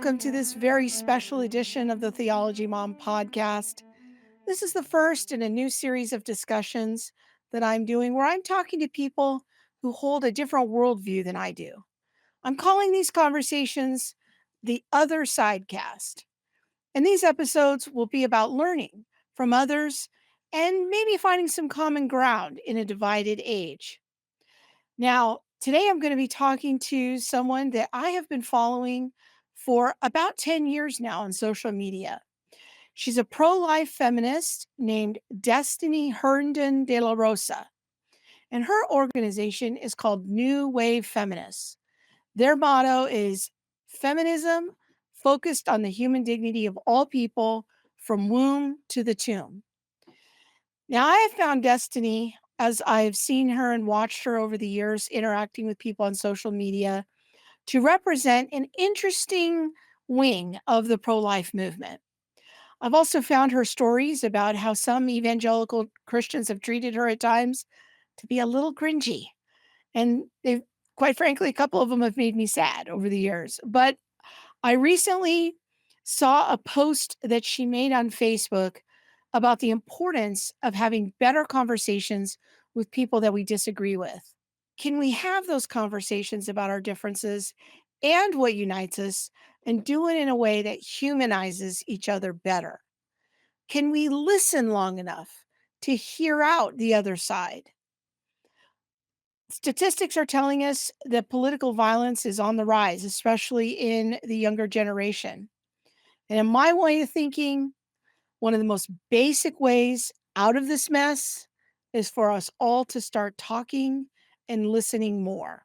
welcome to this very special edition of the Theology Mom podcast. This is the first in a new series of discussions that I'm doing where I'm talking to people who hold a different worldview than I do. I'm calling these conversations the Other Sidecast. And these episodes will be about learning from others and maybe finding some common ground in a divided age. Now, today I'm going to be talking to someone that I have been following for about 10 years now on social media. She's a pro-life feminist named Destiny Herndon-De La Rosa, and her organization is called New Wave Feminists. Their motto is feminism focused on the human dignity of all people from womb to the tomb. Now, I have found Destiny, as I've seen her and watched her over the years interacting with people on social media, to represent an interesting wing of the pro-life movement. I've also found her stories about how some evangelical Christians have treated her at times to be a little cringy. And they've, quite frankly, a couple of them have made me sad over the years. But I recently saw a post that she made on Facebook about the importance of having better conversations with people that we disagree with. Can we have those conversations about our differences and what unites us and do it in a way that humanizes each other better? Can we listen long enough to hear out the other side? Statistics are telling us that political violence is on the rise, especially in the younger generation. And in my way of thinking, one of the most basic ways out of this mess is for us all to start talking and listening more.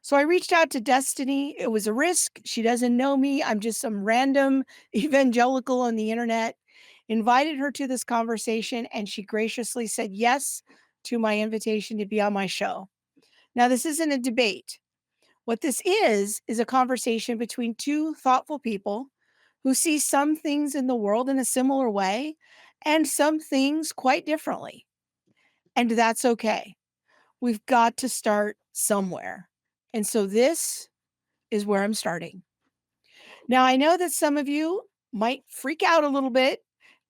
So I reached out to Destiny. It was a risk. She doesn't know me. I'm just some random evangelical on the internet. Invited her to this conversation, and she graciously said yes to my invitation to be on my show. Now, this isn't a debate. What this is a conversation between two thoughtful people who see some things in the world in a similar way and some things quite differently. And that's okay. We've got to start somewhere. And so this is where I'm starting. Now, I know that some of you might freak out a little bit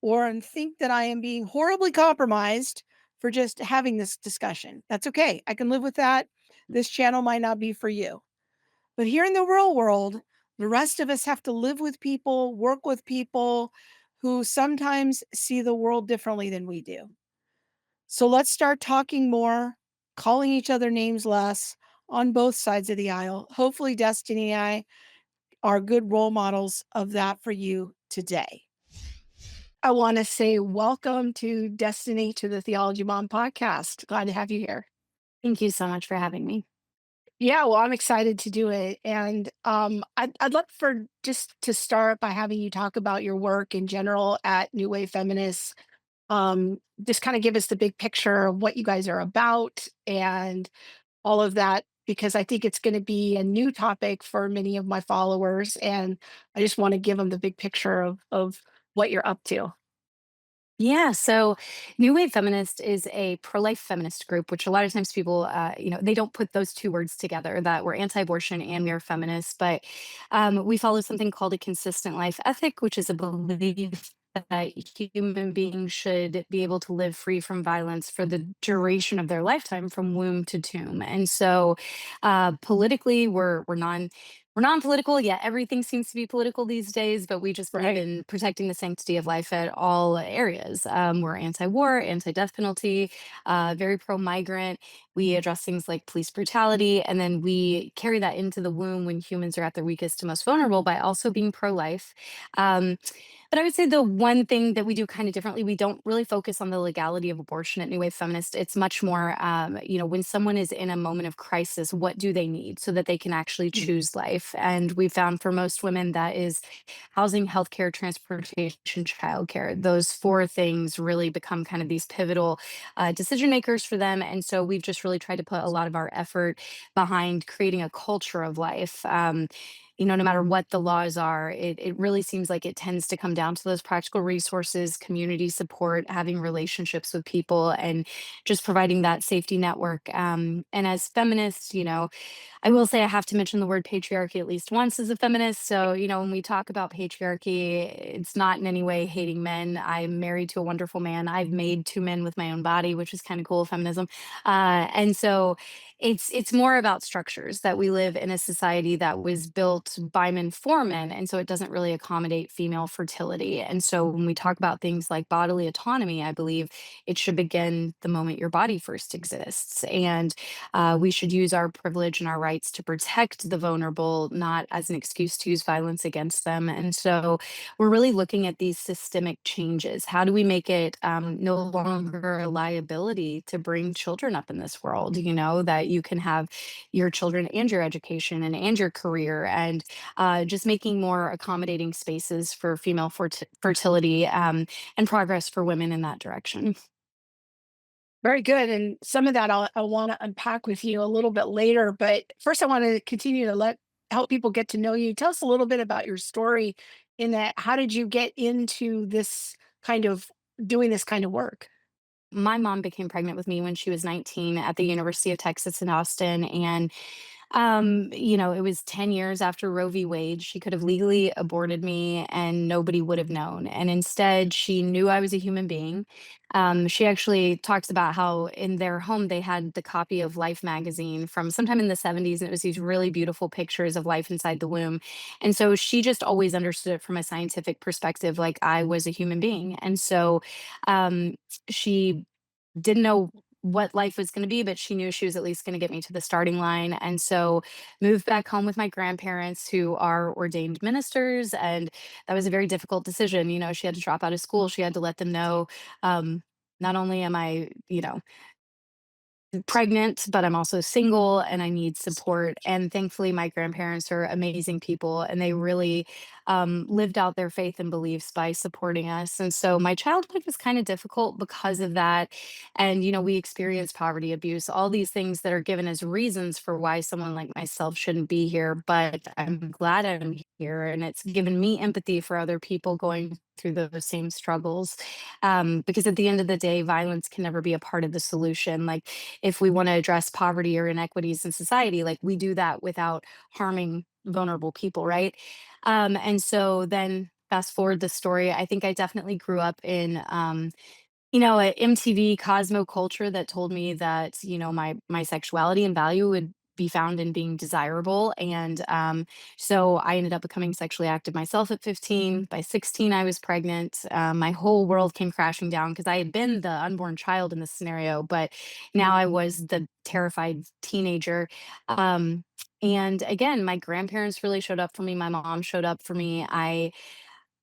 or think that I am being horribly compromised for just having this discussion. That's okay. I can live with that. This channel might not be for you. But here in the real world, the rest of us have to live with people, work with people who sometimes see the world differently than we do. So let's start talking more, calling each other names less on both sides of the aisle. Hopefully, Destiny and I are good role models of that for you today. I want to say welcome to Destiny to the Theology Mom podcast. Glad to have you here. Thank you so much for having me. Yeah, well, I'm excited to do it. And I'd love for just to start by having you talk about your work in general at New Wave Feminists. Just kind of give us the big picture of what you guys are about and all of that, because I think it's going to be a new topic for many of my followers. And I just want to give them the big picture of what you're up to. Yeah, so New Wave Feminist is a pro-life feminist group, which a lot of times people, they don't put those two words together, that we're anti-abortion and we are feminists, but we follow something called a consistent life ethic, which is a belief that human beings should be able to live free from violence for the duration of their lifetime from womb to tomb. And so politically, we're non-political. Yeah, everything seems to be political these days, but we just believe Right. in protecting the sanctity of life at all areas. We're anti-war, anti-death penalty, very pro-migrant. We address things like police brutality, and then we carry that into the womb when humans are at their weakest and most vulnerable by also being pro-life. Um, but I would say the one thing that we do kind of differently, we don't really focus on the legality of abortion at New Wave Feminist. It's much more, when someone is in a moment of crisis, what do they need so that they can actually Mhm. choose life? And we found for most women that is housing, healthcare, transportation, childcare. Those four things really become kind of these pivotal decision makers for them. And so we've just really tried to put a lot of our effort behind creating a culture of life. no matter what the laws are, it really seems like it tends to come down to those practical resources, community support, having relationships with people, and just providing that safety network. And as feminists, I will say I have to mention the word patriarchy at least once as a feminist. So, when we talk about patriarchy, it's not in any way hating men. I'm married to a wonderful man. I've made two men with my own body, which is kind of cool, feminism. And so it's more about structures that we live in a society that was built by men for men. And so it doesn't really accommodate female fertility. And so when we talk about things like bodily autonomy, I believe it should begin the moment your body first exists. And we should use our privilege and our rights to protect the vulnerable, not as an excuse to use violence against them. And so we're really looking at these systemic changes. How do we make it no longer a liability to bring children up in this world? That you can have your children and your education and your career, and just making more accommodating spaces for female fertility and progress for women in that direction. Very good. And some of that I want to unpack with you a little bit later. But first, I want to continue to help people get to know you. Tell us a little bit about your story in that. How did you get into this kind of doing this kind of work? My mom became pregnant with me when she was 19 at the University of Texas in Austin. And it was 10 years after Roe v. Wade. She could have legally aborted me and nobody would have known. And instead, she knew I was a human being. She actually talks about how in their home they had the copy of Life magazine from sometime in the 70s, and it was these really beautiful pictures of life inside the womb. And so she just always understood it from a scientific perspective, like I was a human being. And so um, she didn't know what life was going to be, but she knew she was at least going to get me to the starting line. And so moved back home with my grandparents who are ordained ministers. And that was a very difficult decision. She had to drop out of school. She had to let them know, um, not only am I, pregnant, but I'm also single and I need support. And thankfully, my grandparents are amazing people and they really lived out their faith and beliefs by supporting us. And so my childhood was kind of difficult because of that. And, we experienced poverty, abuse, all these things that are given as reasons for why someone like myself shouldn't be here. But I'm glad I'm here and it's given me empathy for other people going through those same struggles. Because at the end of the day, violence can never be a part of the solution. Like, if we want to address poverty or inequities in society, like we do that without harming vulnerable people, right? And so then fast forward the story, I think I definitely grew up in a MTV Cosmo culture that told me that, my sexuality and value would be found in being desirable. And so I ended up becoming sexually active myself at 15. By 16, I was pregnant. My whole world came crashing down because I had been the unborn child in this scenario, but now I was the terrified teenager. Um, and again, my grandparents really showed up for me. My mom showed up for me.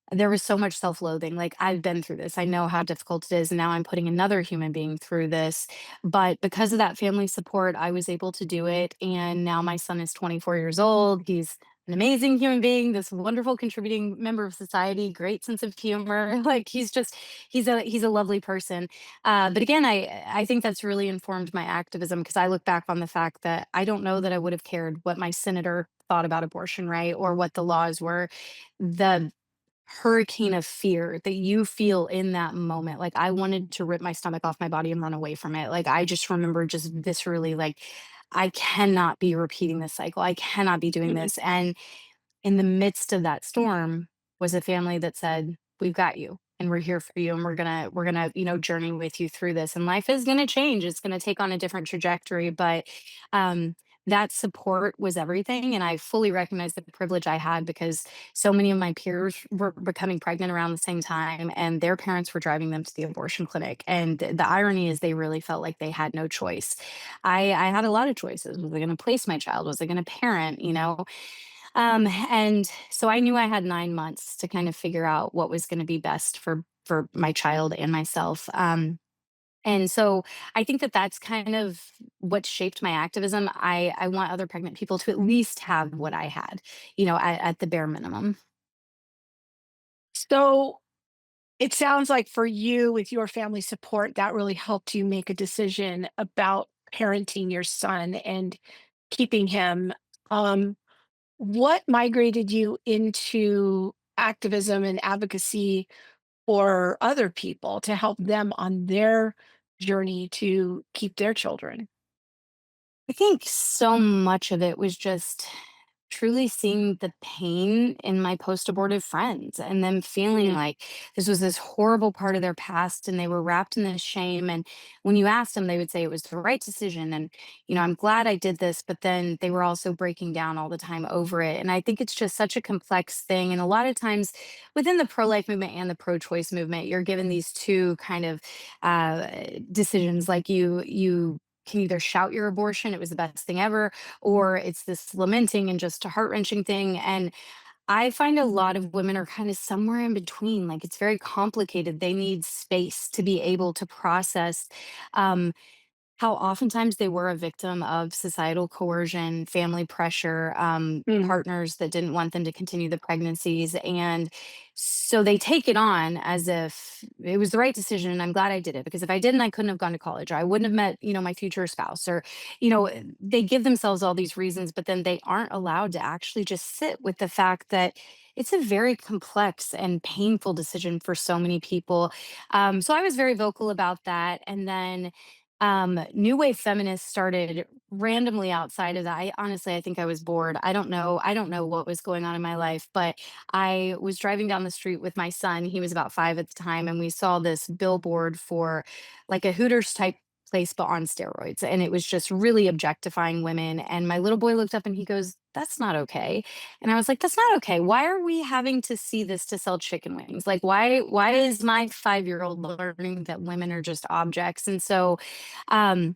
There was so much self-loathing, like, I've been through this, I know how difficult it is, and now I'm putting another human being through this, but because of that family support, I was able to do it, and now my son is 24 years old, he's an amazing human being, this wonderful contributing member of society, great sense of humor, like, he's a lovely person, but again, I think that's really informed my activism because I look back on the fact that I don't know that I would have cared what my senator thought about abortion, right, or what the laws were. The hurricane of fear that you feel in that moment. Like, I wanted to rip my stomach off my body and run away from it. Like, I just remember just viscerally, like, I cannot be repeating this cycle. I cannot be doing Mhm. this. And in the midst of that storm was a family that said, "We've got you and we're here for you and we're going to, journey with you through this. And life is going to change. It's going to take on a different trajectory, but um that support was everything and I fully recognize the privilege I had because so many of my peers were becoming pregnant around the same time and their parents were driving them to the abortion clinic and the irony is they really felt like they had no choice. I had a lot of choices. Was I going to place my child? Was I going to parent? And so I knew I had 9 months to kind of figure out what was gonna be best for my child and myself. And so I think that that's kind of what shaped my activism. I want other pregnant people to at least have what I had, at the bare minimum. So it sounds like for you, with your family support, that really helped you make a decision about parenting your son and keeping him. Um, What migrated you into activism and advocacy for other people to help them on their journey to keep their children? I think so much of it was just truly seeing the pain in my post-abortive friends and them feeling like this was this horrible part of their past and they were wrapped in this shame. And when you asked them, they would say it was the right decision. And, I'm glad I did this, but then they were also breaking down all the time over it. And I think it's just such a complex thing. And a lot of times within the pro-life movement and the pro-choice movement, you're given these two kind of uh, decisions, like you can either shout your abortion, it was the best thing ever, or it's this lamenting and just a heart-wrenching thing. And I find a lot of women are kind of somewhere in between. Like, it's very complicated. They need space to be able to process um, how oftentimes they were a victim of societal coercion, family pressure, Mm. partners that didn't want them to continue the pregnancies. And so they take it on as if it was the right decision. And I'm glad I did it, because if I didn't, I couldn't have gone to college, or I wouldn't have met, my future spouse, or, they give themselves all these reasons, but then they aren't allowed to actually just sit with the fact that it's a very complex and painful decision for so many people. So I was very vocal about that. And then new wave feminists started randomly outside of that. I think I was bored. I don't know what was going on in my life, but I was driving down the street with my son. He was about 5 at the time, and we saw this billboard for like a Hooters type place but on steroids, and it was just really objectifying women. And my little boy looked up and he goes, "That's not okay." And I was like, "That's not okay. Why are we having to see this to sell chicken wings? Like, why is my 5-year-old learning that women are just objects?" And so um,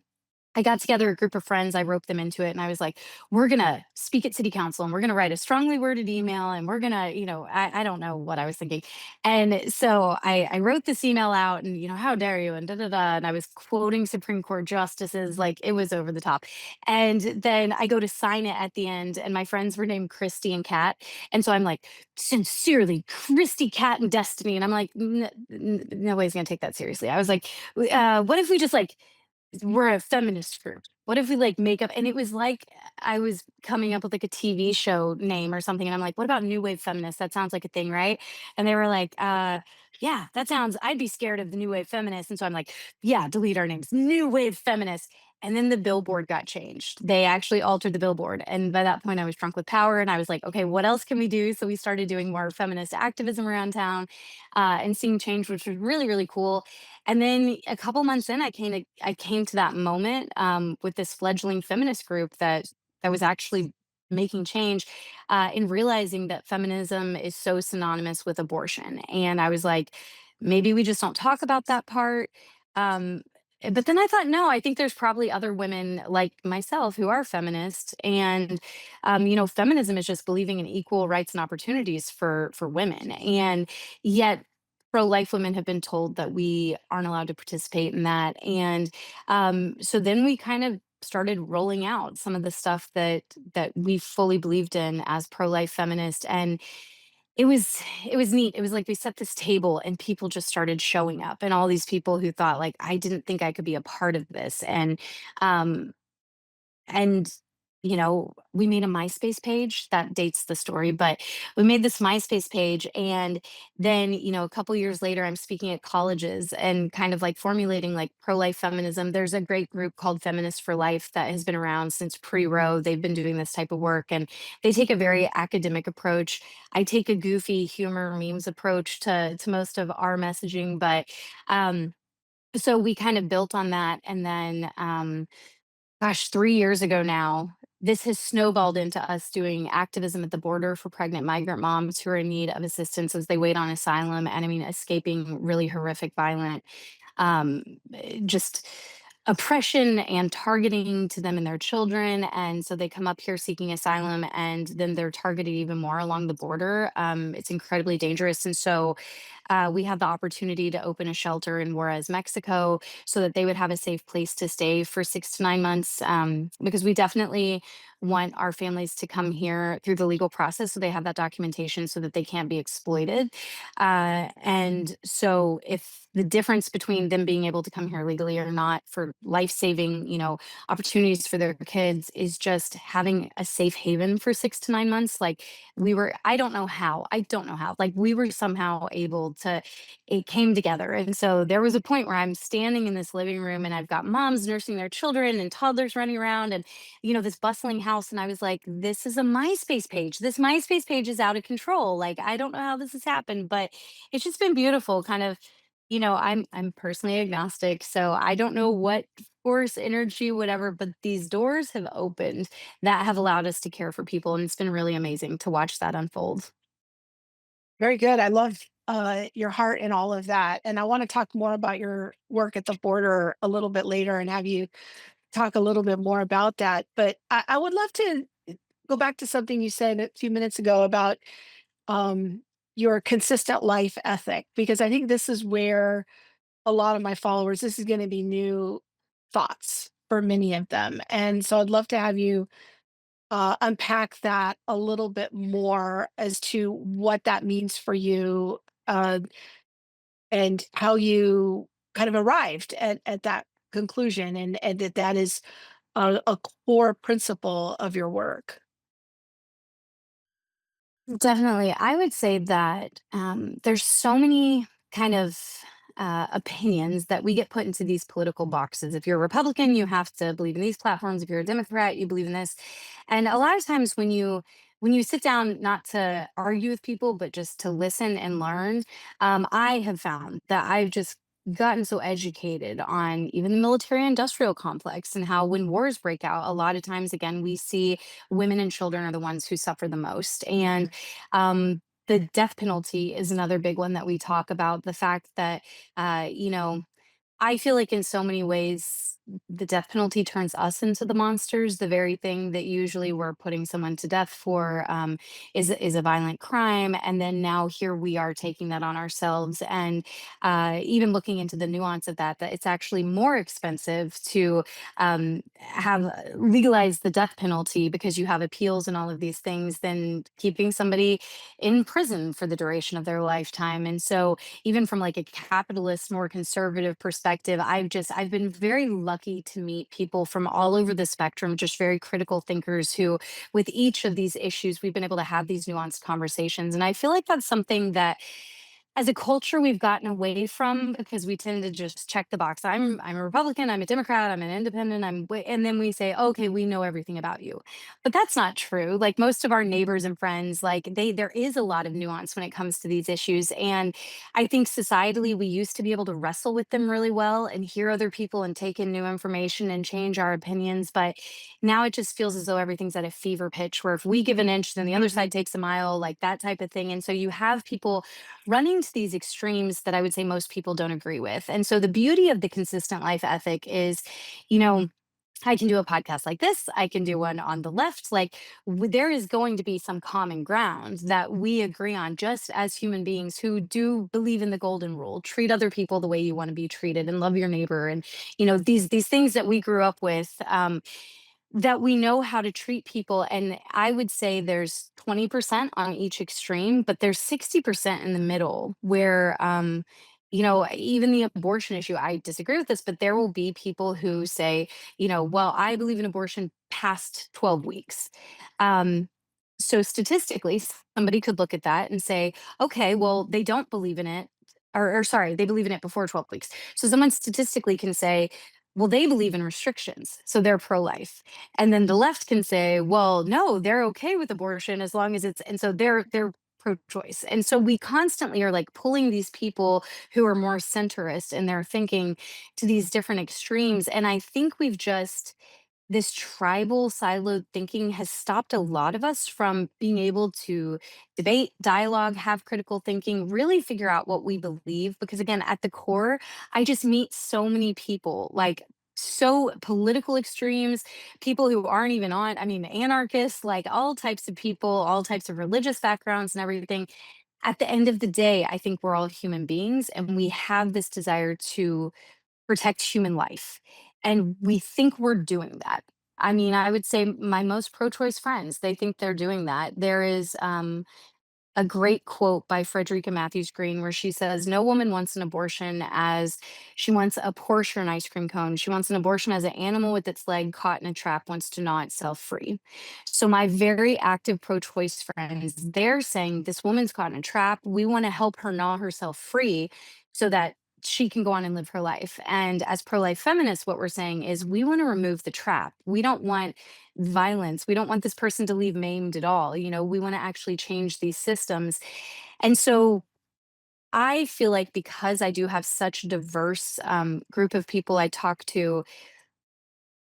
I got together a group of friends, I roped them into it, and I was like, "We're gonna speak at city council, and we're gonna write a strongly worded email, and we're gonna," I don't know what I was thinking. And so I wrote this email out, and, "How dare you," and da da da. And I was quoting Supreme Court justices, like it was over the top. And then I go to sign it at the end, and my friends were named Christy and Kat. And so I'm like, "Sincerely, Christy, Kat, and Destiny." And I'm like, Nobody's gonna take that seriously." I was like, what if we just like we're a feminist group. What if we like make up?" And it was like I was coming up with like a TV show name or something. And I'm like, "What about New Wave Feminists? That sounds like a thing, right?" And they were like, yeah, that sounds, I'd be scared of the New Wave Feminists." And so I'm like, "Yeah, delete our names, New Wave Feminists." And then the billboard got changed. They actually altered the billboard. And by that point, I was drunk with power. And I was like, "Okay, what else can we do?" So we started doing more feminist activism around town and seeing change, which was really, really cool. And then a couple months in, I came to that moment with this fledgling feminist group that was actually making change, in realizing that feminism is so synonymous with abortion. And I was like, maybe we just don't talk about that part. Um, but then I thought, no, I think there's probably other women like myself who are feminists, and feminism is just believing in equal rights and opportunities for women. And yet pro-life women have been told that we aren't allowed to participate in that. And so then we kind of started rolling out some of the stuff that we fully believed in as pro-life feminists. And it was neat. It was like we set this table and people just started showing up, and all these people who thought like I didn't think I could be a part of this. Um and we made a MySpace page that dates the story, but we made this MySpace page. And then a couple years later, I'm speaking at colleges and kind of like formulating like pro-life feminism. There's a great group called Feminists for Life that has been around since pre-Roe. They've been doing this type of work, and they take a very academic approach. I take a goofy humor memes approach to most of our messaging. But so we kind of built on that. And then gosh, 3 years ago now, this has snowballed into us doing activism at the border for pregnant migrant moms who are in need of assistance as they wait on asylum, and, I mean, escaping really horrific, violent, um, just oppression and targeting to them and their children. And so they come up here seeking asylum, and then they're targeted even more along the border. It's incredibly dangerous. And so we had the opportunity to open a shelter in Juarez, Mexico, so that they would have a safe place to stay for 6 to 9 months. Because we definitely want our families to come here through the legal process so they have that documentation so that they can't be exploited. And so, if the difference between them being able to come here legally or not for life saving, opportunities for their kids is just having a safe haven for 6 to 9 months, like I don't know how, like we were somehow able to, it came together. And so there was a point where I'm standing in this living room and I've got moms nursing their children and toddlers running around and, this bustling house. And I was like, this is a MySpace page. This MySpace page is out of control. Like, I don't know how this has happened, but it's just been beautiful. Kind of, I'm personally agnostic, so I don't know what force, energy, whatever, but these doors have opened that have allowed us to care for people. And it's been really amazing to watch that unfold. Very good. I love your heart in all of that. And I want to talk more about your work at the border a little bit later and have you talk a little bit more about that. But I would love to go back to something you said a few minutes ago about um, your consistent life ethic, because I think this is where a lot of my followers, this is going to be new thoughts for many of them. And so I'd love to have you unpack that a little bit more as to what that means for you, uh, and how you kind of arrived at that conclusion, and that that is a core principle of your work. Definitely. I would say that there's so many kind of opinions that we get put into these political boxes. If you're a Republican, you have to believe in these platforms. If you're a Democrat, you believe in this. And a lot of times when you sit down not to argue with people, but just to listen and learn, I have found that I've just gotten so educated on even the military industrial complex and how when wars break out, a lot of times again we see women and children are the ones who suffer the most. And the death penalty is another big one that we talk about. The fact that, I feel like in so many ways, the death penalty turns us into the monsters. The very thing that usually we're putting someone to death for is a violent crime, and then now here we are taking that on ourselves. And even looking into the nuance of that, that it's actually more expensive to have legalize the death penalty because you have appeals and all of these things than keeping somebody in prison for the duration of their lifetime. And so even from like a capitalist, more conservative perspective, I've been very lucky to meet people from all over the spectrum, just very critical thinkers who, with each of these issues, we've been able to have these nuanced conversations. And I feel like that's something that as a culture we've gotten away from because we tend to just check the box. I'm a Republican, I'm a Democrat, I'm an independent, and then we say, "Okay, we know everything about you." But that's not true. Like most of our neighbors and friends, like there is a lot of nuance when it comes to these issues. And I think societally we used to be able to wrestle with them really well and hear other people and take in new information and change our opinions, but now it just feels as though everything's at a fever pitch where if we give an inch then the other side takes a mile, like that type of thing. And so you have people running to these extremes that I would say most people don't agree with. And so the beauty of the consistent life ethic is, you know, I can do a podcast like this. I can do one on the left. Like there is going to be some common ground that we agree on, just as human beings who do believe in the golden rule: treat other people the way you want to be treated, and love your neighbor. And these things that we grew up with. That we know how to treat people. And I would say there's 20% on each extreme, but there's 60% in the middle where, even the abortion issue, I disagree with this, but there will be people who say, well, I believe in abortion past 12 weeks. Um, so statistically, somebody could look at that and say, okay, well, they don't believe in it. Or sorry, they believe in it before 12 weeks. So someone statistically can say, well, they believe in restrictions, so they're pro-life. And then the left can say, well, no, they're okay with abortion as long as it's, and so they're pro-choice. And so we constantly are like pulling these people who are more centrist in their thinking to these different extremes. And I think we've just this tribal siloed thinking has stopped a lot of us from being able to debate, dialogue, have critical thinking, really figure out what we believe. Because again, at the core, I just meet so many people, like so political extremes, people who aren't even on, I mean, anarchists, like all types of people, all types of religious backgrounds and everything. At the end of the day, I think we're all human beings and we have this desire to protect human life. And we think we're doing that. I mean, I would say my most pro-choice friends, they think they're doing that. There is a great quote by Frederica Matthews Green where she says, "No woman wants an abortion as she wants a Porsche or an ice cream cone. She wants an abortion as an animal with its leg caught in a trap wants to gnaw itself free." So, my very active pro choice friends, they're saying, "This woman's caught in a trap. We want to help her gnaw herself free so that she can go on and live her life." And as pro life feminists, what we're saying is we want to remove the trap. We don't want violence. We don't want this person to leave maimed at all. We want to actually change these systems. And so I feel like because I do have such a diverse group of people I talk to,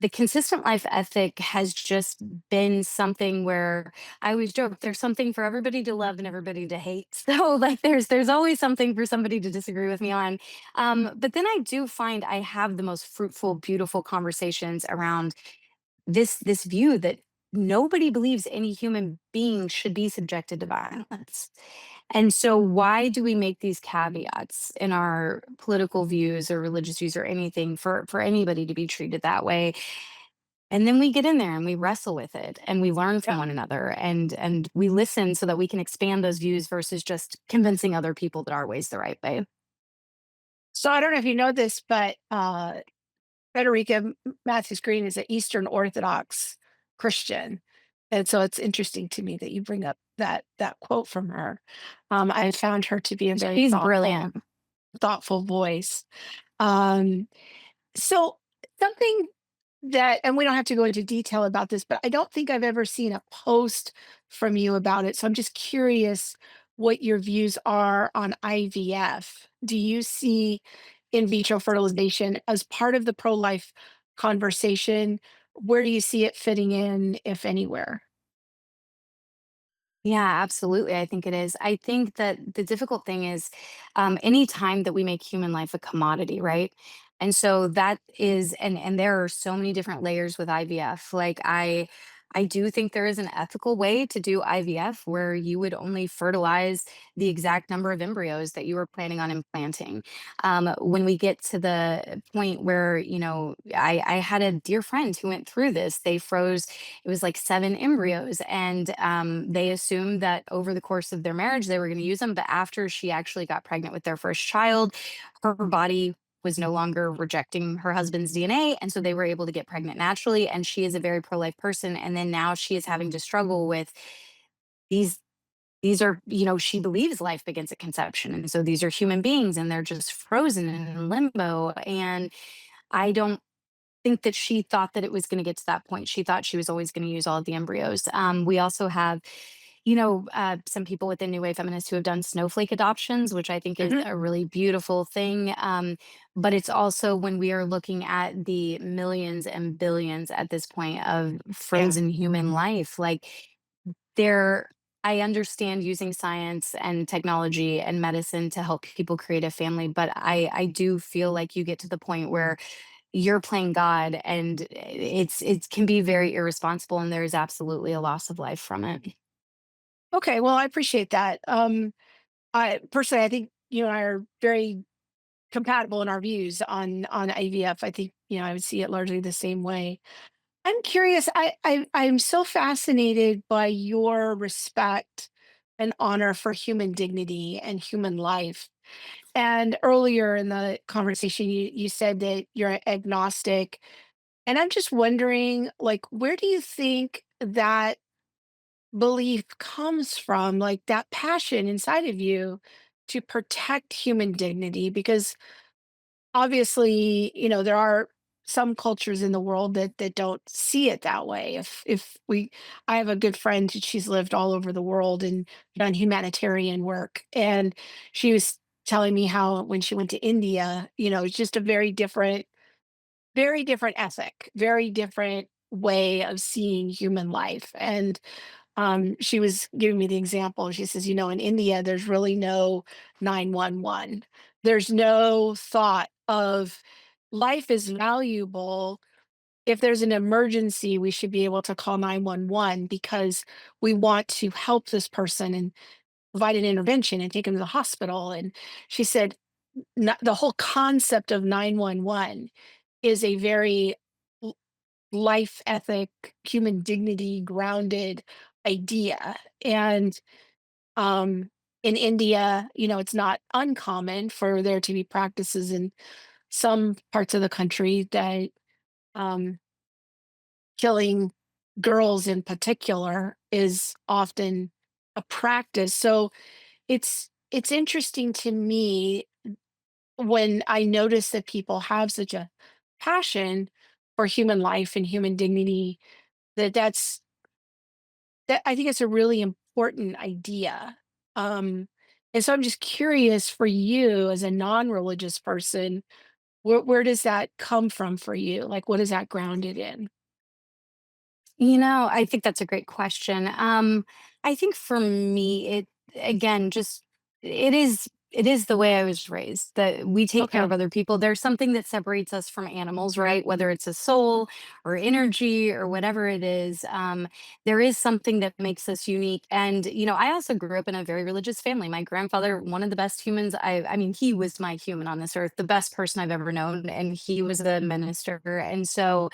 the consistent life ethic has just been something where I always joke there's something for everybody to love and everybody to hate. So like there's always something for somebody to disagree with me on. But then I do find I have the most fruitful, beautiful conversations around this view that nobody believes any human being should be subjected to violence. And so why do we make these caveats in our political views or religious views or anything for anybody to be treated that way? And then we get in there and we wrestle with it and we learn from Yeah. one another and we listen so that we can expand those views versus just convincing other people that our way's the right way. So I don't know if you know this, but Frederica Matthews Green is an Eastern Orthodox Christian, and so it's interesting to me that you bring up that quote from her. I found her to be a very She's thoughtful brilliant. thoughtful voice. Um, so something that, and we don't have to go into detail about this, but I don't think I've ever seen a post from you about it. So I'm just curious what your views are on IVF. Do you see in vitro fertilization as part of the pro-life conversation? Where do you see it fitting in, if anywhere? Yeah, absolutely. I think it is. I think that the difficult thing is any time that we make human life a commodity, right? And so that is, and there are so many different layers with IVF. Like I do think there is an ethical way to do IVF where you would only fertilize the exact number of embryos that you were planning on implanting. When we get to the point where, I had a dear friend who went through this. They froze it was like 7 embryos, and, they assumed that over the course of their marriage, they were gonna use them, but after she actually got pregnant with their first child, her body was no longer rejecting her husband's DNA, and so they were able to get pregnant naturally, and she is a very pro-life person, and then now she is having to struggle with these these are she believes life begins at conception, and so these are human beings, and they're just frozen in limbo, and I don't think that she thought that it was going to get to that point. She thought she was always going to use all of the embryos. We also have, some people within New Wave Feminists who have done snowflake adoptions, which I think is Mhm. a really beautiful thing. But it's also when we are looking at the millions and billions at this point of Yeah. frozen human life, like there. I understand using science and technology and medicine to help people create a family, but I do feel like you get to the point where you're playing God and it can be very irresponsible and there is absolutely a loss of life from it. Okay. Well, I appreciate that. I personally, I think you and I are very compatible in our views on IVF. I think I would see it largely the same way. I'm curious. I'm so fascinated by your respect and honor for human dignity and human life. And earlier in the conversation, you said that you're agnostic, and I'm just wondering, like, where do you think that belief comes from? Like that passion inside of you to protect human dignity, because obviously, there are some cultures in the world that don't see it that way. If we I have a good friend, she's lived all over the world and done humanitarian work, and she was telling me how when she went to India, it's just a very different ethic, very different way of seeing human life. And she was giving me the example. She says, in India, there's really no 911. There's no thought of life is valuable. If there's an emergency, we should be able to call 911 because we want to help this person and provide an intervention and take them to the hospital. And she said, the whole concept of 911 is a very life ethic, human dignity grounded idea. And um, in India, it's not uncommon for there to be practices in some parts of the country that um, killing girls in particular is often a practice. So it's interesting to me when I notice that people have such a passion for human life and human dignity, that I think it's a really important idea. Um, and so I'm just curious for you as a non-religious person, where does that come from for you? Like, what is that grounded in? I think that's a great question. I think for me, it again, just it is the way I was raised that we take care of Okay, other people. There's something that separates us from animals, right? Whether it's a soul or energy or whatever it is, there is something that makes us unique. And I also grew up in a very religious family. My grandfather, one of the best humans I mean, he was my human on this earth, the best person I've ever known, and he was a minister. And so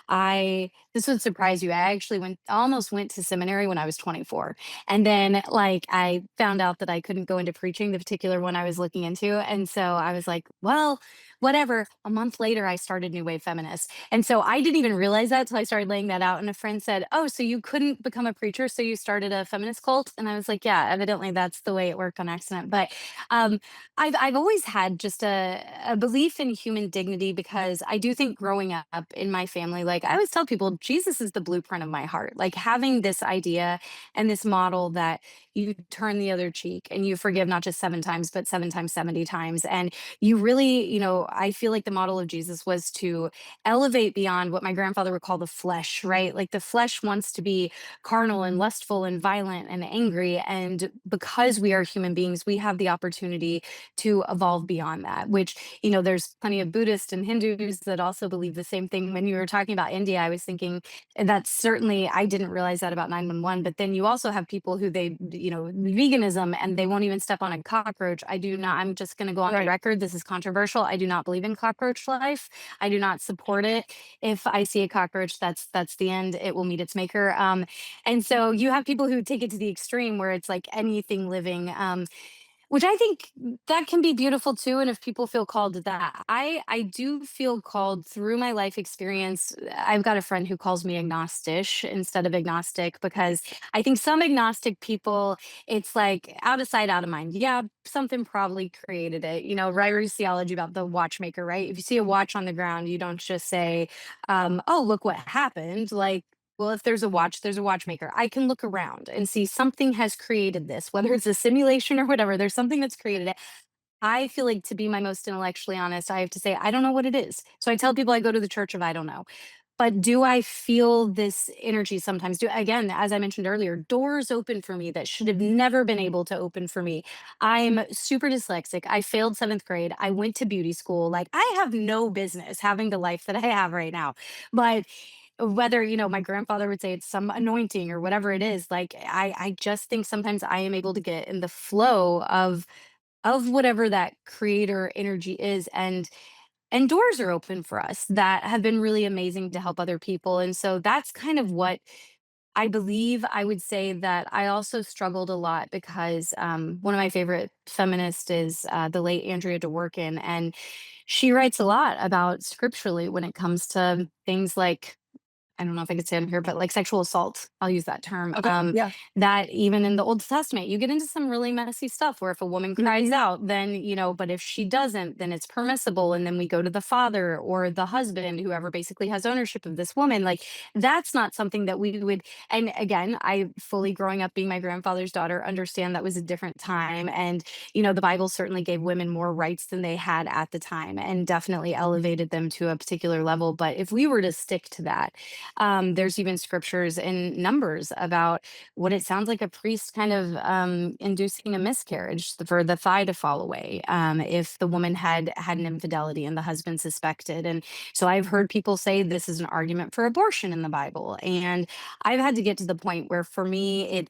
I this would surprise you. I actually almost went to seminary when I was 24. And then like I found out that I couldn't go into preaching, the particular one I was looking into. And so I was like, well, whatever. A month later I started New Wave Feminist. And so I didn't even realize that till I started laying that out. And a friend said, "Oh, so you couldn't become a preacher, so you started a feminist cult?" And I was like, "Yeah, evidently that's the way it worked on accident." But um I've always had just a belief in human dignity because I do think growing up in my family, like I always tell people, Jesus is the blueprint of my heart. Like having this idea and this model that you turn the other cheek and you forgive not just 7 times, but 7 times, 70 times. And you really, I feel like the model of Jesus was to elevate beyond what my grandfather would call the flesh, right? Like the flesh wants to be carnal and lustful and violent and angry. And because we are human beings, we have the opportunity to evolve beyond that, which, there's plenty of Buddhists and Hindus that also believe the same thing. When you were talking about India, I was thinking, and that's certainly, I didn't realize that about 911, but then you also have people who veganism and they won't even step on a cockroach. I do not, I'm just going to go on the right. record. This is controversial. I do not believe in cockroach life. I do not support it. If I see a cockroach, that's the end. It will meet its maker. And so you have people who take it to the extreme where it's like anything living. Which I think that can be beautiful too, and if people feel called to that. I do feel called through my life experience. I've got a friend who calls me agnostic instead of agnostic because I think some agnostic people, it's like out of sight, out of mind. Yeah, something probably created it. Ryer's theology about the watchmaker, right? If you see a watch on the ground, you don't just say, "Oh, look what happened." Like, well, if there's a watch, there's a watchmaker. I can look around and see something has created this, whether it's a simulation or whatever, there's something that's created it. I feel like to be my most intellectually honest, I have to say, I don't know what it is. So I tell people I go to the church of I don't know. But do I feel this energy sometimes? Again, as I mentioned earlier, doors open for me that should have never been able to open for me. I'm super dyslexic. I failed seventh grade. I went to beauty school. Like I have no business having the life that I have right now. But whether my grandfather would say it's some anointing or whatever it is, like I just think sometimes I am able to get in the flow of whatever that creator energy is, and doors are open for us that have been really amazing to help other people. And so that's kind of what I believe. I would say that I also struggled a lot because one of my favorite feminists is the late Andrea Dworkin, and she writes a lot about scripturally when it comes to things like, I don't know if I could say it here, but like sexual assault, I'll use that term. Okay, yeah. That even in the Old Testament, you get into some really messy stuff where if a woman Mhm. cries out, then, but if she doesn't, then it's permissible. And then we go to the father or the husband, whoever basically has ownership of this woman. Like that's not something that we would. And again, I fully growing up being my grandfather's daughter, understand that was a different time. And, the Bible certainly gave women more rights than they had at the time and definitely elevated them to a particular level. But if we were to stick to that, there's even scriptures in Numbers about what it sounds like a priest kind of inducing a miscarriage for the thigh to fall away if the woman had an infidelity and the husband suspected. And so I've heard people say this is an argument for abortion in the Bible. And I've had to get to the point where for me,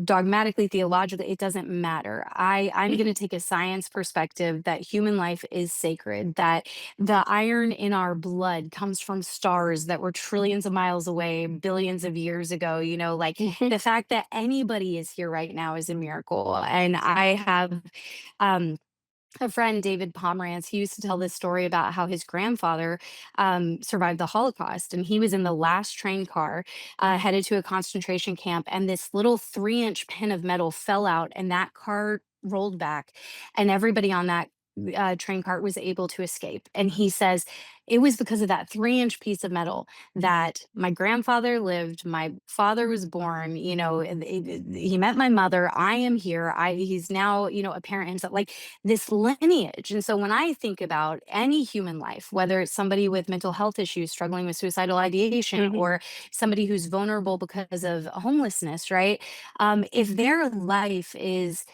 dogmatically, theologically, it doesn't matter. I'm going to take a science perspective that human life is sacred, that the iron in our blood comes from stars that were trillions of miles away, billions of years ago. Like Mhm. the fact that anybody is here right now is a miracle. And I have um a friend, David Pomerantz, he used to tell this story about how his grandfather survived the Holocaust, and he was in the last train car headed to a concentration camp, and this little 3-inch pin of metal fell out, and that car rolled back, and everybody on that train cart was able to escape. And he says it was because of that 3-inch piece of metal that my grandfather lived, my father was born, and he met my mother. I am here. He's now, a parent himself. Like this lineage. And so when I think about any human life, whether it's somebody with mental health issues struggling with suicidal ideation Mhm. or somebody who's vulnerable because of homelessness, right? If their life is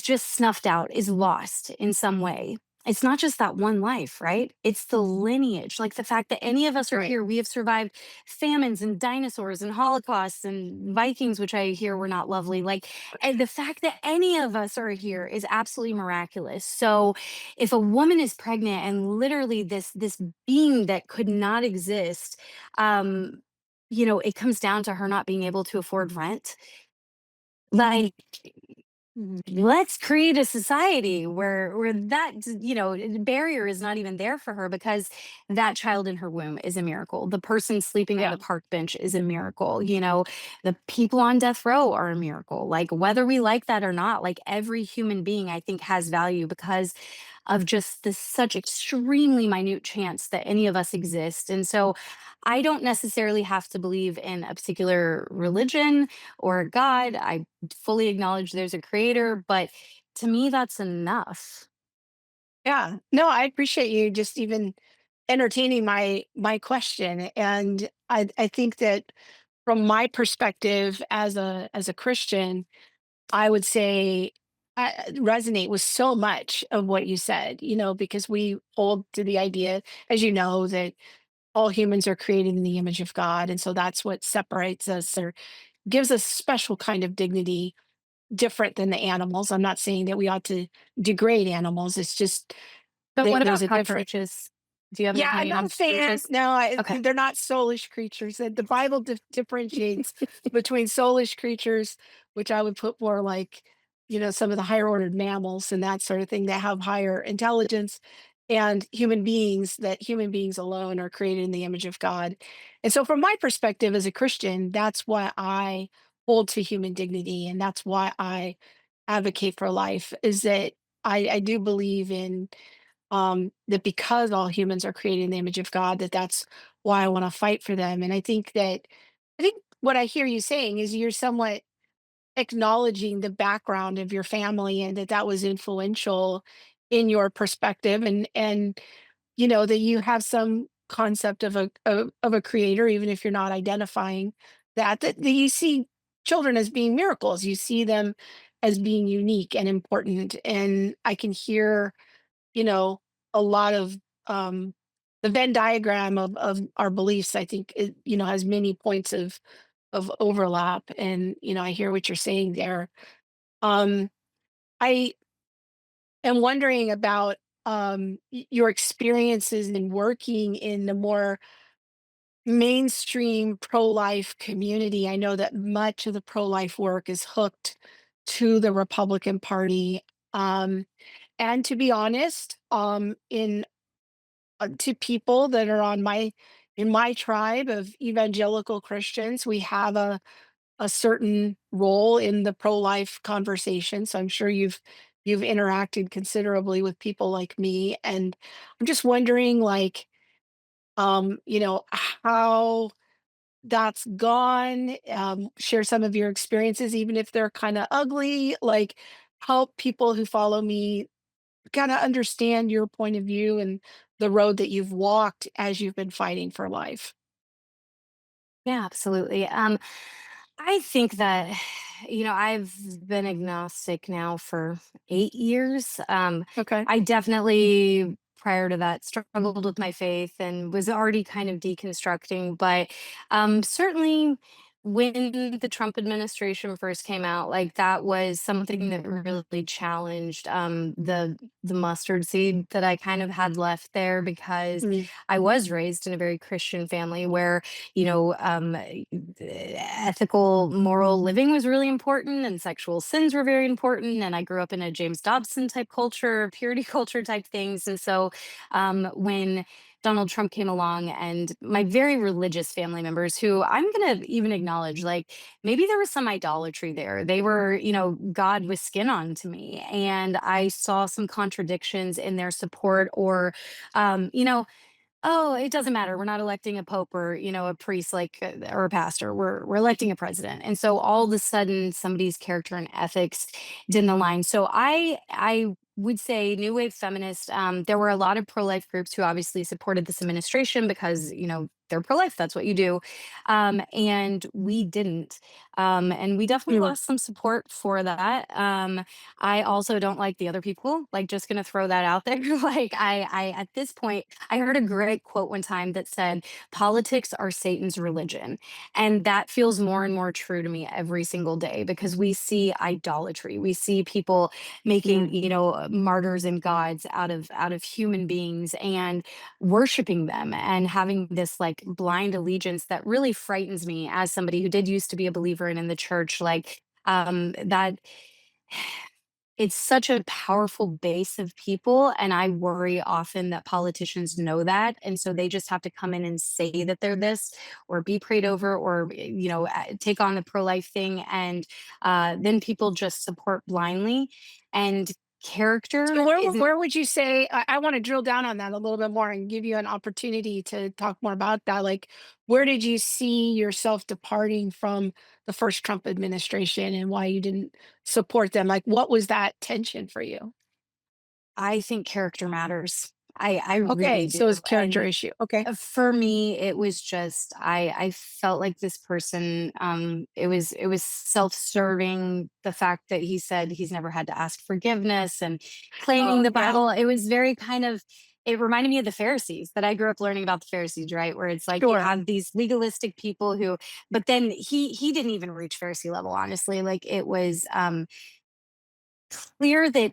just snuffed out, is lost in some way. It's not just that one life, right? It's the lineage. Like the fact that any of us are Right. here, we have survived famines and dinosaurs and holocausts and Vikings, which I hear were not lovely. Like, and the fact that any of us are here is absolutely miraculous. So if a woman is pregnant and literally this being that could not exist, um, it comes down to her not being able to afford rent. Like, let's create a society where that barrier is not even there for her, because that child in her womb is a miracle. The person sleeping on Yeah. the park bench is a miracle. The people on death row are a miracle. Like whether we like that or not, like every human being I think has value because of just this such extremely minute chance that any of us exist. And so I don't necessarily have to believe in a particular religion or God. I fully acknowledge there's a creator, but to me, that's enough. Yeah. No, I appreciate you just even entertaining my question. And I think that from my perspective as a Christian, I would say I resonate with so much of what you said, because we hold to the idea, as you know, that all humans are created in the image of God. And so that's what separates us or gives us special kind of dignity different than the animals. I'm not saying that we ought to degrade animals. It's just But what there's about a different. cockroaches? Do you have an Yeah, I'm opinion not on a fan. cockroaches? No, Okay. they're not soulish creatures. The Bible differentiates between soulish creatures, which I would put more like, some of the higher ordered mammals and that sort of thing that have higher intelligence, and human beings, that human beings alone are created in the image of God. And so, from my perspective as a Christian, that's why I hold to human dignity, and that's why I advocate for life. Is that I do believe in that because all humans are created in the image of God, that's why I want to fight for them. And I think what I hear you saying is you're somewhat acknowledging the background of your family and that was influential in your perspective, and that you have some concept of a creator, even if you're not identifying that you see children as being miracles, you see them as being unique and important. And I can hear, you know, a lot of um, the Venn diagram of our beliefs. I think it, has many points of overlap, and I hear what you're saying there. Um, I am wondering about your experiences in working in the more mainstream pro-life community. I know that much of the pro-life work is hooked to the Republican Party. Um, and to be honest, in to people that are on my in my tribe of evangelical Christians, we have a certain role in the pro-life conversation. So I'm sure you've interacted considerably with people like me, and I'm just wondering, like, how that's gone. Share some of your experiences, even if they're kind of ugly. Like, help people who follow me kind of understand your point of view and the road that you've walked as you've been fighting for life. Yeah, absolutely. I think that, I've been agnostic now for 8 years. Okay. I definitely, prior to that, struggled with my faith and was already kind of deconstructing, but certainly. When the Trump administration first came out, like, that was something that really challenged, the mustard seed that I kind of had left there, because Mm. I was raised in a very Christian family where, ethical, moral living was really important and sexual sins were very important, and I grew up in a James Dobson type culture, purity culture type things, and so, when Donald Trump came along, and my very religious family members, who I'm going to even acknowledge, like, maybe there was some idolatry there. They were, God with skin on to me. And I saw some contradictions in their support, or, oh, it doesn't matter. We're not electing a pope or, a priest, like, or a pastor. We're electing a president. And so all of a sudden somebody's character and ethics didn't align. So I would say new wave feminist, there were a lot of pro-life groups who obviously supported this administration because, they're pro-life, that's what you do. And we didn't. And we definitely Mm. lost some support for that. I also don't like the other people, like, just gonna throw that out there. Like, I at this point, I heard a great quote one time that said, "Politics are Satan's religion." And that feels more and more true to me every single day, because we see idolatry. We see people Mm. making, martyrs and gods out of human beings, and worshiping them, and having this, like, blind allegiance that really frightens me as somebody who did used to be a believer and in the church, like, that it's such a powerful base of people, and I worry often that politicians know that, and so they just have to come in and say that they're this, or be prayed over, or, take on the pro-life thing, and then people just support blindly, and So character where isn't. where would you say, I want to drill down on that a little bit more and give you an opportunity to talk more about that. Like, where did you see yourself departing from the first Trump administration and why you didn't support them? Like, what was that tension for you? I think character matters. I really Okay, do, so it's character and issue. Okay. for me, it was just I felt like this person, it was self-serving, the fact that he said he's never had to ask forgiveness, and claiming Oh, the yeah. Bible. It was very kind of, it reminded me of the Pharisees, that I grew up learning about the Pharisees, right? Where it's like you Sure. have these legalistic people who, but then he didn't even reach Pharisee level, honestly. Like, it was clear that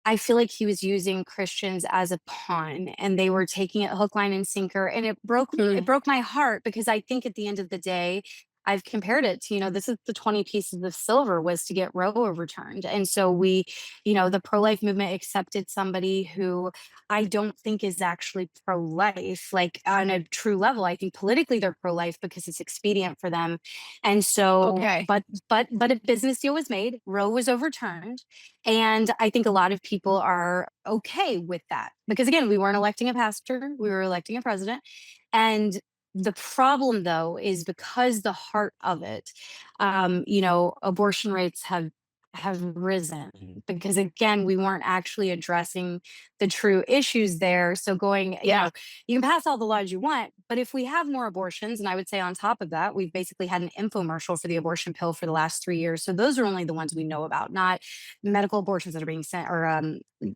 I feel like he was using Christians as a pawn, and they were taking it hook, line, and sinker. And it Mm. broke my heart, because I think at the end of the day, I've compared it to, this is the 20 pieces of silver was to get Roe overturned. And so we, the pro-life movement accepted somebody who I don't think is actually pro-life, like, on a true level. I think politically they're pro-life because it's expedient for them. And so, Okay. but a business deal was made, Roe was overturned, and I think a lot of people are okay with that, because, again, we weren't electing a pastor, we were electing a president. And the problem, though, is because the heart of it, abortion rates have risen, because, again, we weren't actually addressing the true issues there. So going, Yeah. you can pass all the laws you want, but if we have more abortions, and I would say on top of that, we've basically had an infomercial for the abortion pill for the last 3 years. So those are only the ones we know about, not medical abortions that are being sent, or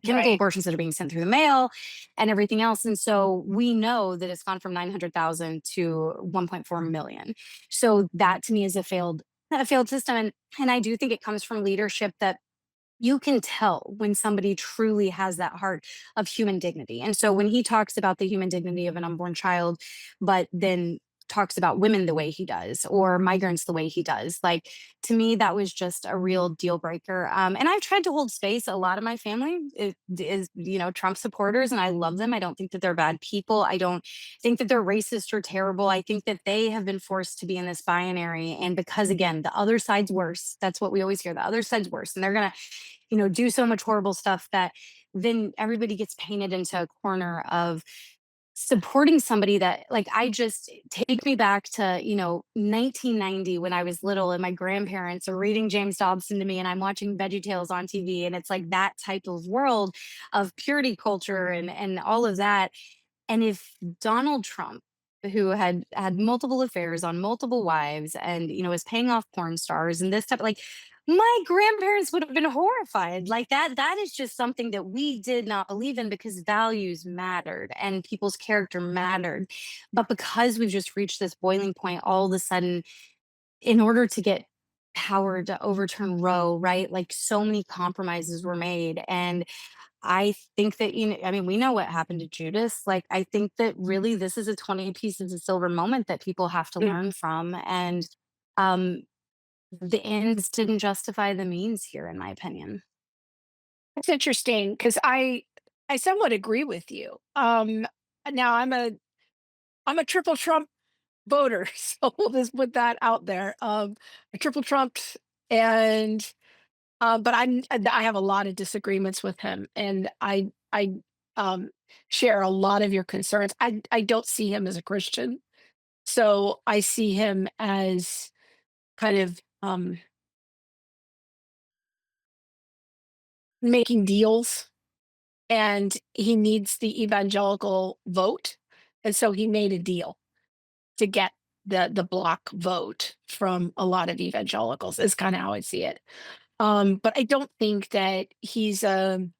chemical Right. abortions that are being sent through the mail, and everything else. And so we know that it's gone from 900,000 to 1.4 million. So that to me is a failed system. And I do think it comes from leadership, that you can tell when somebody truly has that heart of human dignity. And so when he talks about the human dignity of an unborn child, but then talks about women the way he does, or migrants the way he does, like, to me, that was just a real deal breaker. And I've tried to hold space. A lot of my family is, Trump supporters, and I love them. I don't think that they're bad people. I don't think that they're racist or terrible. I think that they have been forced to be in this binary. And because, again, the other side's worse, that's what we always hear, the other side's worse. And they're going to, do so much horrible stuff, that then everybody gets painted into a corner of supporting somebody that, like, I just take me back to, 1990, when I was little and my grandparents are reading James Dobson to me, and I'm watching VeggieTales on TV, and it's like that type of world of purity culture, and all of that. And if Donald Trump, who had multiple affairs on multiple wives, and, is paying off porn stars and this type, like, my grandparents would have been horrified. Like, that is just something that we did not believe in, because values mattered and people's character mattered. But because we've just reached this boiling point, all of a sudden in order to get power to overturn Roe, right? Like so many compromises were made. And I think that, I mean, we know what happened to Judas. Like, I think that really this is a 20 pieces of silver moment that people have to Mm. learn from. And um, the ends didn't justify the means here, in my opinion. That's interesting because I somewhat agree with you. Now I'm a triple Trump voter, so we'll just put that out there. I triple trumped, and but I have a lot of disagreements with him, and I um, share a lot of your concerns. I don't see him as a Christian, so I see him as kind of making deals, and he needs the evangelical vote, and so he made a deal to get the block vote from a lot of evangelicals. Is kind of how I see it. But I don't think that he's had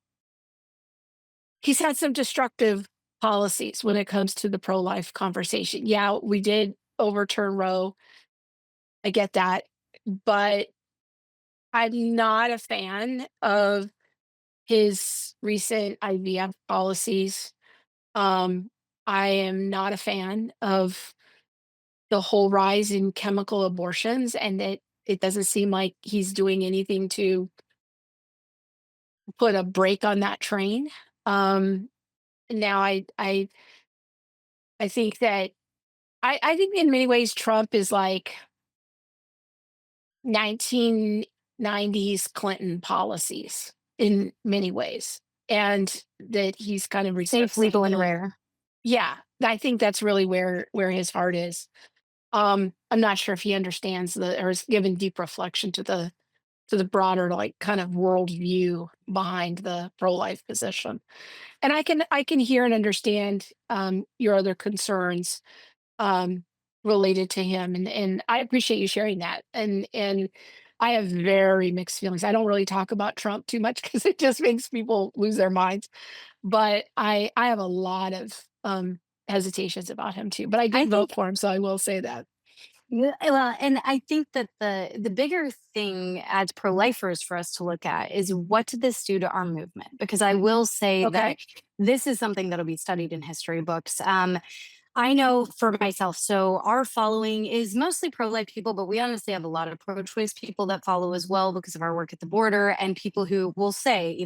some destructive policies when it comes to the pro-life conversation. Yeah, we did overturn Roe. I get that, but I'm not a fan of his recent IVF policies. Um, I am not a fan of the whole rise in chemical abortions, and it doesn't seem like he's doing anything to put a brake on that train. Um, now I think that I think in many ways Trump is like 1990s Clinton policies in many ways, and that he's kind of Safe, legal, and saying, rare. yeah, I think that's really where his heart is. I'm not sure if he understands the or has given deep reflection to the broader like kind of worldview behind the pro-life position. And I can hear and understand your other concerns um, related to him, and I appreciate you sharing that. And I have very mixed feelings. I don't really talk about Trump too much because it just makes people lose their minds. But I have a lot of hesitations about him too. But I I did vote think, for him, so I will say that. yeah, well, and I think that the bigger thing as pro-lifers for us to look at is what did this do to our movement? Because I will say that Okay. this is something that'll be studied in history books. I know for myself, so our following is mostly pro life people, but we honestly have a lot of pro choice people that follow as well because of our work at the border and people who will say,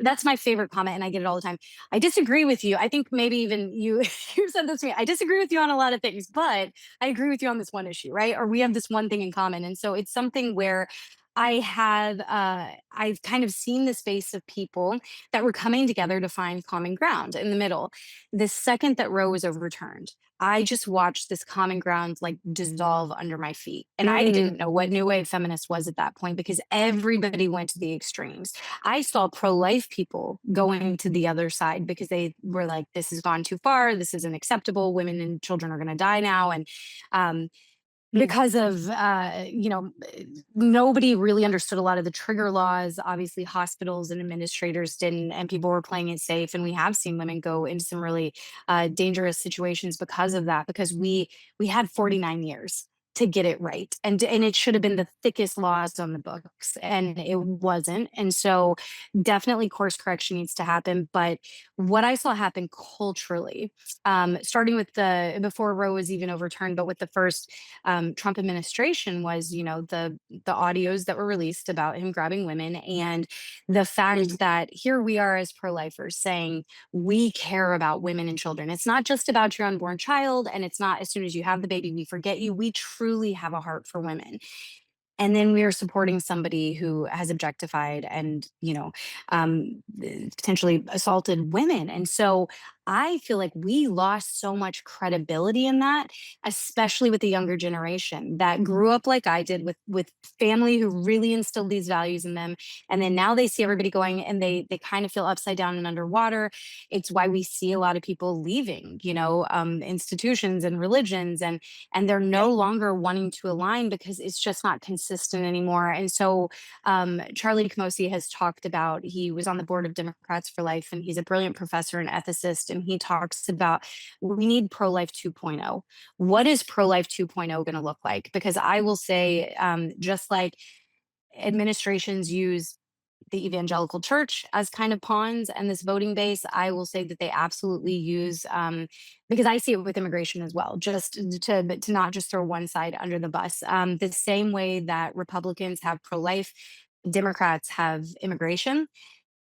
that's my favorite comment, and I get it all the time. I disagree with you. I think maybe even you, you said this to me. I disagree with you on a lot of things, but I agree with you on this one issue, right? Or we have this one thing in common. And so it's something where I've kind of seen the space of people that were coming together to find common ground in the middle. The second that Roe was overturned, I just watched this common ground like dissolve under my feet. And I Mm. didn't know what New Wave Feminist was at that point because everybody went to the extremes. I saw pro life people going to the other side because they were like, this has gone too far. This isn't acceptable. Women and children are going to die now. And um, Mm. because of nobody really understood a lot of the trigger laws. Obviously hospitals and administrators didn't, and people were playing it safe, and we have seen women go into some really dangerous situations because of that, because we had 49 years to get it right, and it should have been the thickest laws on the books, and it wasn't. And so definitely course correction needs to happen. But what I saw happen culturally, starting with the before Roe was even overturned, but with the first Trump administration, was the audios that were released about him grabbing women, and the fact that here we are as pro-lifers saying we care about women and children. It's not just about your unborn child, and it's not as soon as you have the baby we forget you. We truly have a heart for women. And then we are supporting somebody who has objectified and potentially assaulted women. And so I feel like we lost so much credibility in that, especially with the younger generation that grew up like I did with family who really instilled these values in them. And then now they see everybody going, and they kind of feel upside down and underwater. It's why we see a lot of people leaving institutions and religions, and they're no longer wanting to align because it's just not consistent anymore. And so Charlie Camosi has talked about, he was on the board of Democrats for Life, and he's a brilliant professor and ethicist, and and he talks about we need pro-life 2.0. What is pro-life 2.0 going to look like? Because I will say, just like administrations use the evangelical church as kind of pawns and this voting base, I will say that they absolutely use, because I see it with immigration as well, just to not just throw one side under the bus. The same way that Republicans have pro-life, Democrats have immigration.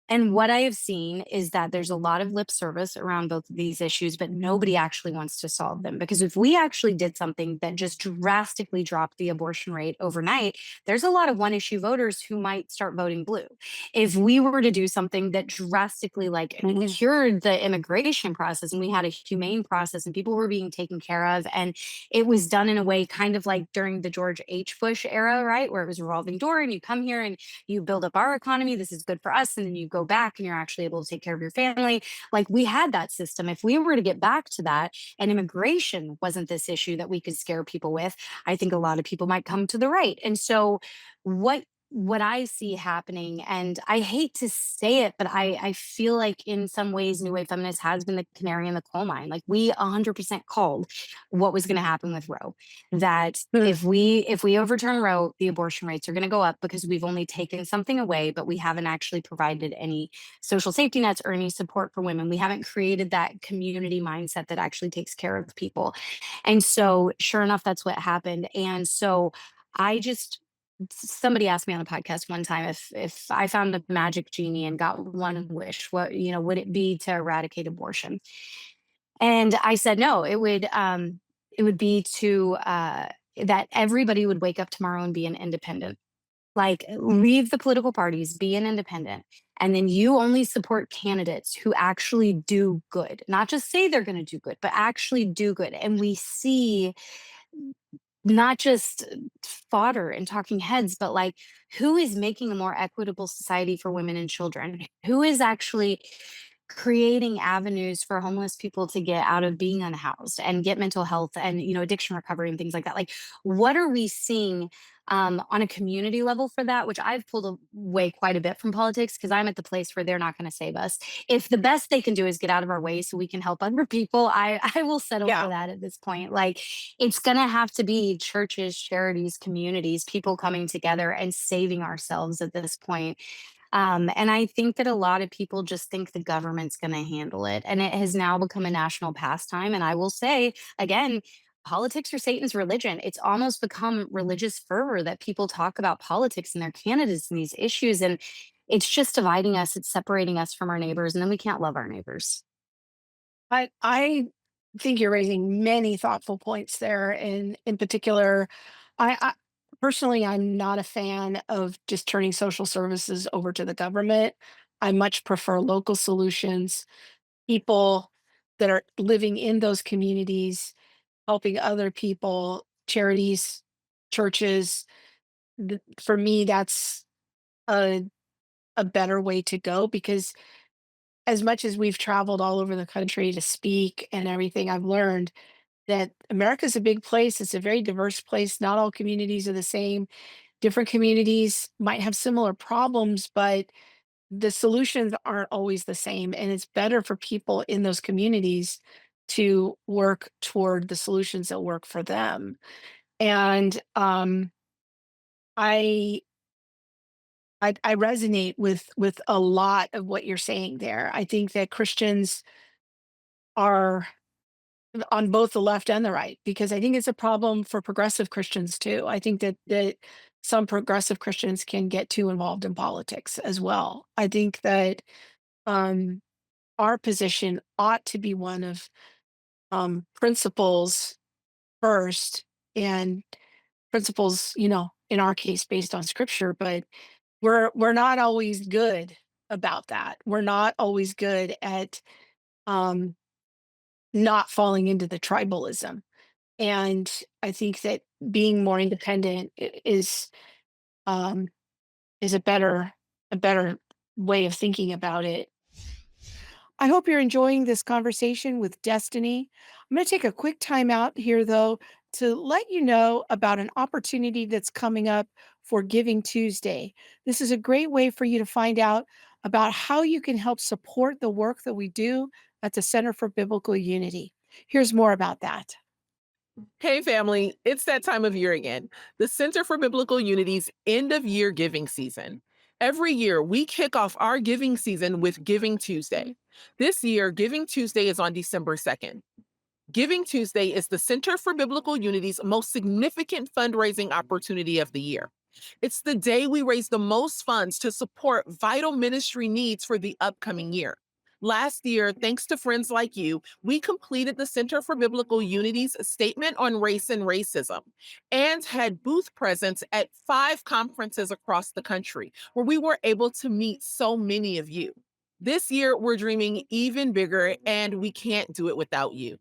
And what I have seen is that there's a lot of lip service around both of these issues, but nobody actually wants to solve them. Because if we actually did something that just drastically dropped the abortion rate overnight, there's a lot of one issue voters who might start voting blue. If we were to do something that drastically like cured the immigration process and we had a humane process and people were being taken care of, and it was done in a way kind of like during the George H. Bush era, right? Where it was a revolving door and you come here and you build up our economy, this is good for us, and then you go back and you're actually able to take care of your family. Like we had that system. If we were to get back to that and immigration wasn't this issue that we could scare people with, I think a lot of people might come to the right. And so what I see happening, and I hate to say it, but I feel like in some ways New Wave Feminist has been the canary in the coal mine. Like we 100% called what was going to happen with Roe, that Mm. if we overturn Roe, the abortion rates are going to go up because we've only taken something away, but we haven't actually provided any social safety nets or any support for women. We haven't created that community mindset that actually takes care of people. And so, sure enough, that's what happened. And so, I just somebody asked me on a podcast one time if I found a magic genie and got one wish, what would it be to eradicate abortion? And I said no, it would be to that everybody would wake up tomorrow and be an independent. Like leave the political parties, be an independent. And then you only support candidates who actually do good, not just say they're going to do good, but actually do good. And we see not just fodder and talking heads, but like who is making a more equitable society for women and children? Who is actually creating avenues for homeless people to get out of being unhoused and get mental health and addiction recovery and things like that? Like, what are we seeing on a community level for that? Which I've pulled away quite a bit from politics because I'm at the place where they're not going to save us. If the best they can do is get out of our way so we can help other people, I will settle for Yeah. that at this point. Like it's going to have to be churches, charities, communities, people coming together and saving ourselves at this point. And I think that a lot of people just think the government's going to handle it. And it has now become a national pastime. And I will say, again, politics are Satan's religion. It's almost become religious fervor that people talk about politics and their candidates and these issues. And it's just dividing us, it's separating us from our neighbors. And then we can't love our neighbors. I think you're raising many thoughtful points there, and in particular, I personally I'm not a fan of just turning social services over to the government. I much prefer local solutions, people that are living in those communities, helping other people, charities, churches. For me, that's a a better way to go because as much as we've traveled all over the country to speak and everything, I've learned that America's a big place. It's a very diverse place. Not all communities are the same. Different communities might have similar problems, but the solutions aren't always the same. And it's better for people in those communities to work toward the solutions that work for them. And I I resonate with a lot of what you're saying there. I think that Christians are on both the left and the right, because I think it's a problem for progressive Christians too. I think that some progressive Christians can get too involved in politics as well. I think that um, our position ought to be one of principles first, and principles, in our case, based on scripture. But we're not always good about that. We're not always good at um, not falling into the tribalism. And I think that being more independent um, is a better way of thinking about it. I hope you're enjoying this conversation with Destiny. I'm going to take a quick time out here, though, to let you know about an opportunity that's coming up for Giving Tuesday. This is a great way for you to find out about how you can help support the work that we do at the Center for Biblical Unity. Here's more about that. Hey, family, it's that time of year again. The Center for Biblical Unity's end of year giving season. Every year, we kick off our giving season with Giving Tuesday. This year, Giving Tuesday is on December 2nd. Giving Tuesday is the Center for Biblical Unity's most significant fundraising opportunity of the year. It's the day we raise the most funds to support vital ministry needs for the upcoming year. Last year, thanks to friends like you, we completed the Center for Biblical Unity's Statement on Race and Racism and had booth presence at 5 conferences across the country where we were able to meet so many of you. This year, we're dreaming even bigger, and we can't do it without you.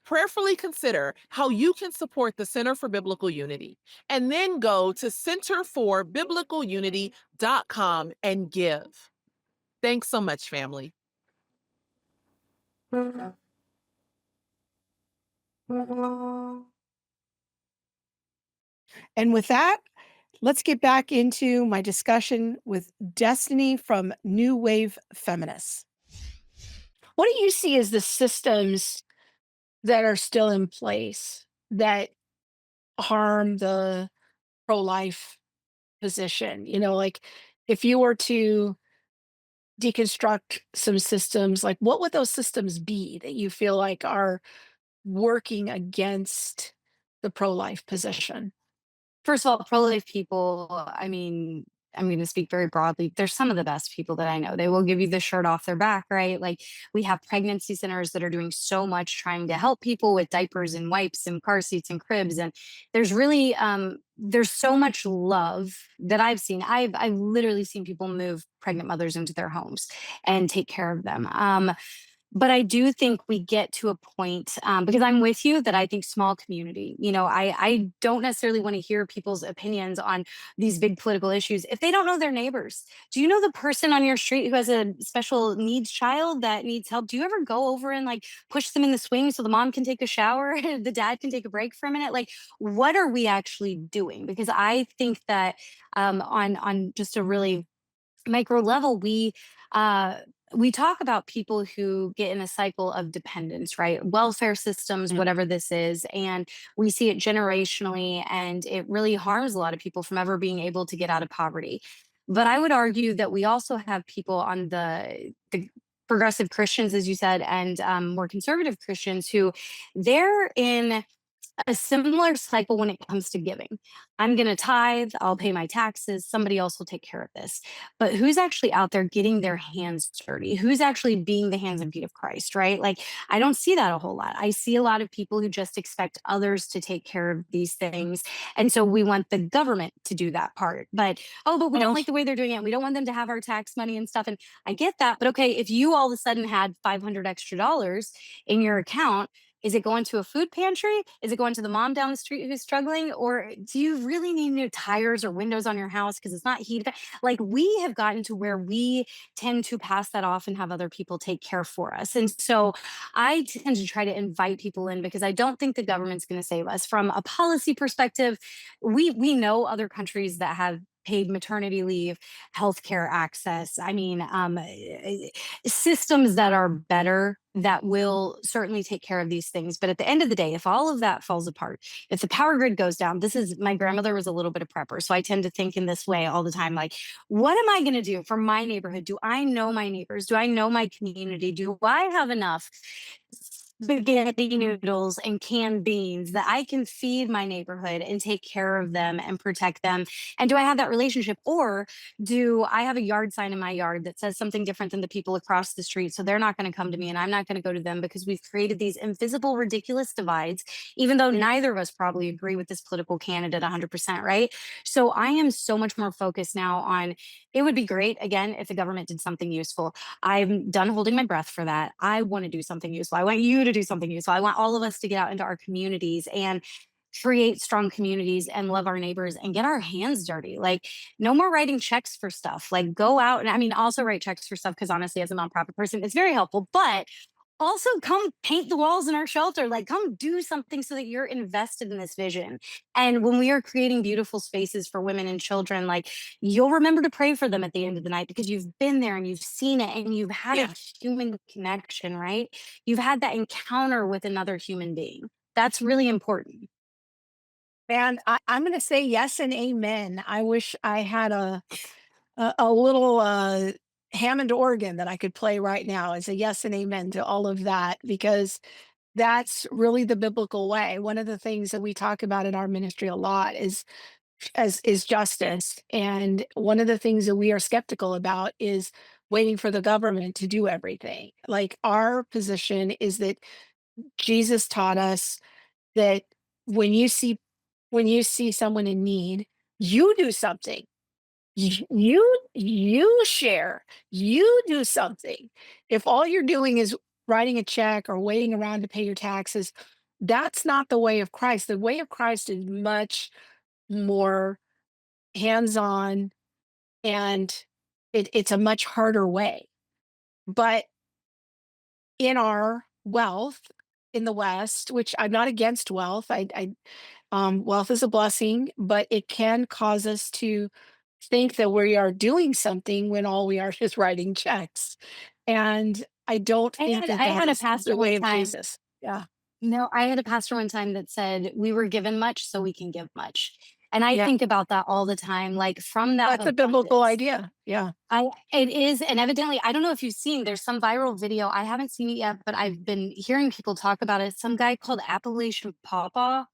Prayerfully consider how you can support the Center for Biblical Unity, and then go to centerforbiblicalunity.com and give. Thanks so much, family. And with that, let's get back into my discussion with Destiny from New Wave Feminists. What do you see as the systems that are still in place that harm the pro-life position? Like if you were to deconstruct some systems, like what would those systems be that you feel like are working against the pro-life position? First of all, pro-life people, I mean, I'm going to speak very broadly. They're some of the best people that I know. They will give you the shirt off their back, right? Like we have pregnancy centers that are doing so much trying to help people with diapers and wipes and car seats and cribs. And there's so much love that I've seen. I've literally seen people move pregnant mothers into their homes and take care of them. But I do think we get to a point, because I'm with you that I think small community, I don't necessarily want to hear people's opinions on these big political issues if they don't know their neighbors. Do you know the person on your street who has a special needs child that needs help? Do you ever go over and like push them in the swing so the mom can take a shower, the dad can take a break for a minute? Like, what are we actually doing? Because I think that on just a really micro level, uh we talk about people who get in a cycle of dependence, right? Welfare systems, whatever this is, and we see it generationally, and it really harms a lot of people from ever being able to get out of poverty. But I would argue that we also have people on the progressive Christians, as you said, and more conservative Christians who they're in a similar cycle when it comes to giving. I'm going to tithe, I'll pay my taxes, somebody else will take care of this. But who's actually out there getting their hands dirty? Who's actually being the hands and feet of Christ, right? Like, I don't see that a whole lot. I see a lot of people who just expect others to take care of these things. And so we want the government to do that part. But, oh, but we don't like the way they're doing it. We don't want them to have our tax money and stuff. And I get that. But okay, if you all of a sudden had 500 extra dollars in your account, is it going to a food pantry? Is it going to the mom down the street who's struggling? Or do you really need new tires or windows on your house because it's not heated? Like we have gotten to where we tend to pass that off and have other people take care for us. And so I tend to try to invite people in because I don't think the government's going to save us. From a policy perspective, we know other countries that have paid maternity leave, healthcare access. I mean, systems that are better that will certainly take care of these things. But at the end of the day, if all of that falls apart, if the power grid goes down, this is my grandmother was a little bit of prepper. So I tend to think in this way all the time like, what am I going to do for my neighborhood? Do I know my neighbors? Do I know my community? Do I have enough spaghetti noodles and canned beans that I can feed my neighborhood and take care of them and protect them? And do I have that relationship? Or do I have a yard sign in my yard that says something different than the people across the street? So they're not going to come to me and I'm not going to go to them because we've created these invisible, ridiculous divides, even though neither of us probably agree with this political candidate 100%, right? So I am so much more focused now on it would be great, again, if the government did something useful. I'm done holding my breath for that. I want to do something useful. I want you to do something useful. I want all of us to get out into our communities and create strong communities and love our neighbors and get our hands dirty. Like, no more writing checks for stuff. Like, go out and I mean, also write checks for stuff because honestly, as a nonprofit person, it's very helpful. But also come paint the walls in our shelter. Like, come do something so that you're invested in this vision. And when we are creating beautiful spaces for women and children, like, you'll remember to pray for them at the end of the night because you've been there and you've seen it and you've had a Yeah. human connection, right? You've had that encounter with another human being. That's really important. And I'm going to say yes and amen. I wish I had a little Hammond organ that I could play right now as a yes and amen to all of that, because that's really the biblical way. One of the things that we talk about in our ministry a lot is justice. And one of the things that we are skeptical about is waiting for the government to do everything. Like, our position is that Jesus taught us that when you see someone in need, you do something. You share, you do something. If all you're doing is writing a check or waiting around to pay your taxes, that's not the way of Christ. The way of Christ is much more hands-on, and it's a much harder way. But in our wealth in the West, which I'm not against wealth, wealth is a blessing, but it can cause us to think that we are doing something when all we are is writing checks. And I don't think that I had a that's the pastor way one of time. Jesus. Yeah. No, I had a pastor one time that said, "We were given much so we can give much." And I Yeah. think about that all the time, like, from that That's a biblical abundance. idea. Yeah. I It is, and evidently, I don't know if you've seen, there's some viral video. I haven't seen it yet, but I've been hearing people talk about it. Some guy called Appalachian Pawpaw.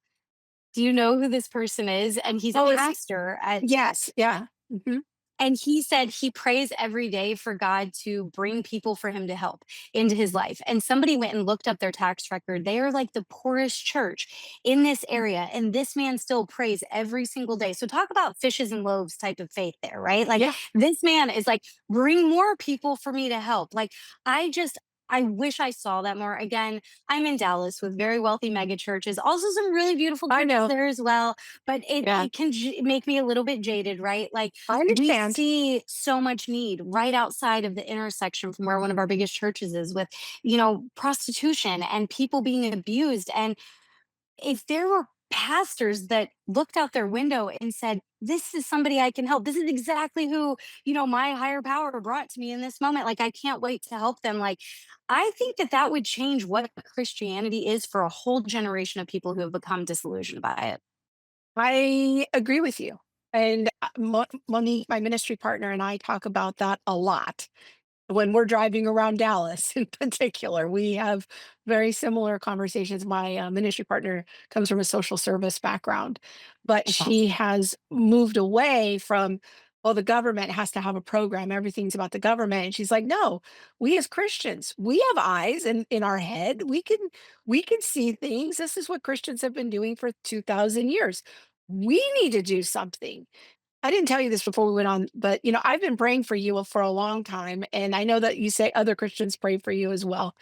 Do you know who this person is? And he's a Oh, is he? pastor at Yes. Yeah. Mhm. and he said he prays every day for God to bring people for him to help into his life. And somebody went and looked up their tax record. They are like the poorest church in this area. And this man still prays every single day. So, talk about fishes and loaves type of faith there, right? Like, Yeah. this man is like, bring more people for me to help. Like, I just, I wish I saw that more. Again, I'm in Dallas with very wealthy mega churches, also some really beautiful I churches know. there as well. But Yeah. it can make me a little bit jaded, right? Like, I we understand. see so much need right outside of the intersection from where one of our biggest churches is, with, prostitution and people being abused. And if there were pastors that looked out their window and said, this is somebody I can help, this is exactly who, my higher power brought to me in this moment, like, I can't wait to help them. Like, I think that that would change what Christianity is for a whole generation of people who have become disillusioned by it. I agree with you. And Monique, my ministry partner, and I talk about that a lot. When we're driving around Dallas in particular, we have very similar conversations. My ministry partner comes from a social service background, but That's she awesome. has moved away from, well, the government has to have a program. Everything's about the government. And she's like, no, we as Christians, we have eyes in our head. We can see things. This is what Christians have been doing for 2,000 years. We need to do something. I didn't tell you this before we went on, but, I've been praying for you for a long time, and I know that you say other Christians pray for you as well.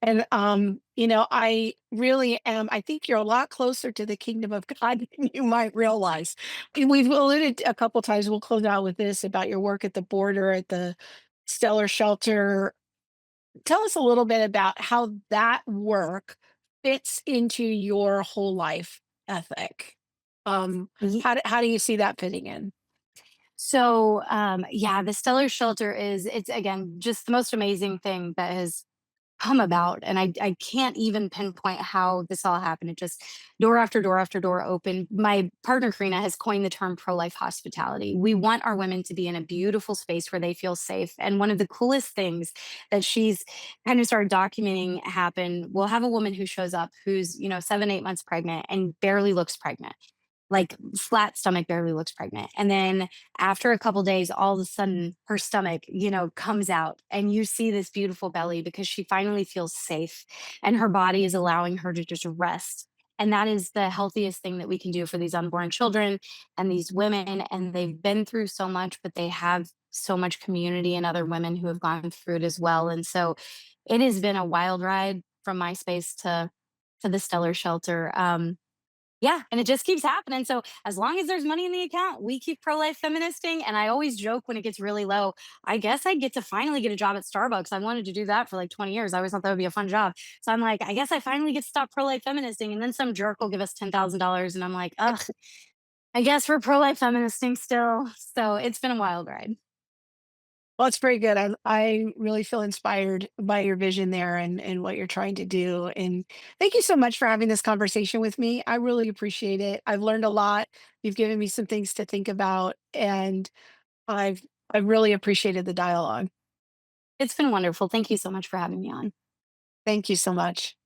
And, I really am. I think you're a lot closer to the kingdom of God than you might realize. And we've alluded a couple times, we'll close out with this about your work at the border, at the Stellar Shelter. Tell us a little bit about how that work fits into your whole life ethic. How do you see that fitting in? So, yeah, the Stellar Shelter it's again just the most amazing thing that has come about. And I can't even pinpoint how this all happened. It just, door after door after door opened. My partner Karina has coined the term pro-life hospitality. We want our women to be in a beautiful space where they feel safe. And one of the coolest things that she's kind of started documenting happen, we'll have a woman who shows up who's, 7, 8 months pregnant and barely looks pregnant, like, flat stomach, barely looks pregnant. And then after a couple days, all of a sudden her stomach, comes out and you see this beautiful belly because she finally feels safe and her body is allowing her to just rest. And that is the healthiest thing that we can do for these unborn children and these women. And they've been through so much, but they have so much community and other women who have gone through it as well. And so it has been a wild ride from my space to the Stellar Shelter. Yeah, and it just keeps happening. So as long as there's money in the account, we keep pro-life feministing. And I always joke when it gets really low, I guess I get to finally get a job at Starbucks. I wanted to do that for like 20 years. I always thought that would be a fun job. So I'm like, I guess I finally get to stop pro-life feministing. And then some jerk will give us $10,000. And I'm like, ugh, I guess we're pro-life feministing still. So it's been a wild ride. Well, it's very good. I really feel inspired by your vision there and what you're trying to do. And thank you so much for having this conversation with me. I really appreciate it. I've learned a lot. You've given me some things to think about, and I've really appreciated the dialogue. It's been wonderful. Thank you so much for having me on. Thank you so much.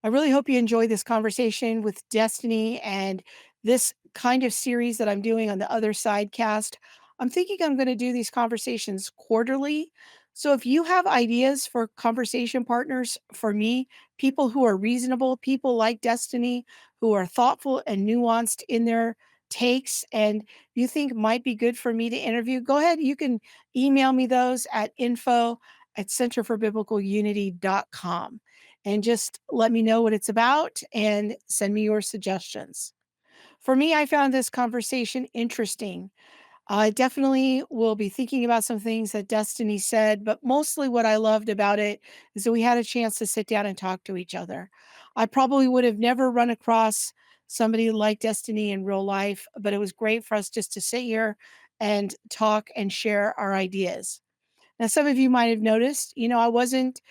I really hope you enjoy this conversation with Destiny and this kind of series that I'm doing on the Other Sidecast. I'm thinking I'm going to do these conversations quarterly. So if you have ideas for conversation partners for me, people who are reasonable, people like Destiny, who are thoughtful and nuanced in their takes, and you think might be good for me to interview, go ahead. You can email me those at info@centerforbiblicalunity.com and just let me know what it's about and send me your suggestions. For me, I found this conversation interesting. I definitely will be thinking about some things that Destiny said, but mostly what I loved about it is that we had a chance to sit down and talk to each other. I probably would have never run across somebody like Destiny in real life, but it was great for us just to sit here and talk and share our ideas. Now, some of you might have noticed, I wasn't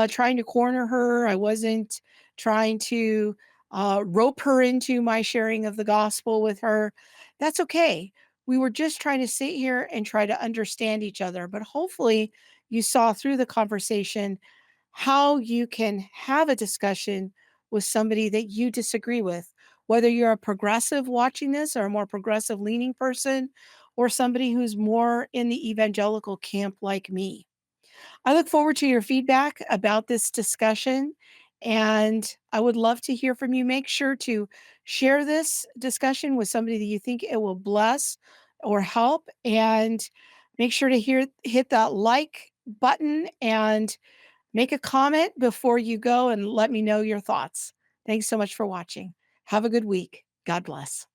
trying to corner her. I wasn't trying to rope her into my sharing of the gospel with her. That's okay. We were just trying to sit here and try to understand each other. But hopefully, you saw through the conversation how you can have a discussion with somebody that you disagree with, whether you're a progressive watching this or a more progressive leaning person, or somebody who's more in the evangelical camp like me. I look forward to your feedback about this discussion, and I would love to hear from you. Make sure to share this discussion with somebody that you think it will bless or help, and make sure to hit that like button and make a comment before you go and let me know your thoughts. Thanks so much for watching. Have a good week. God bless.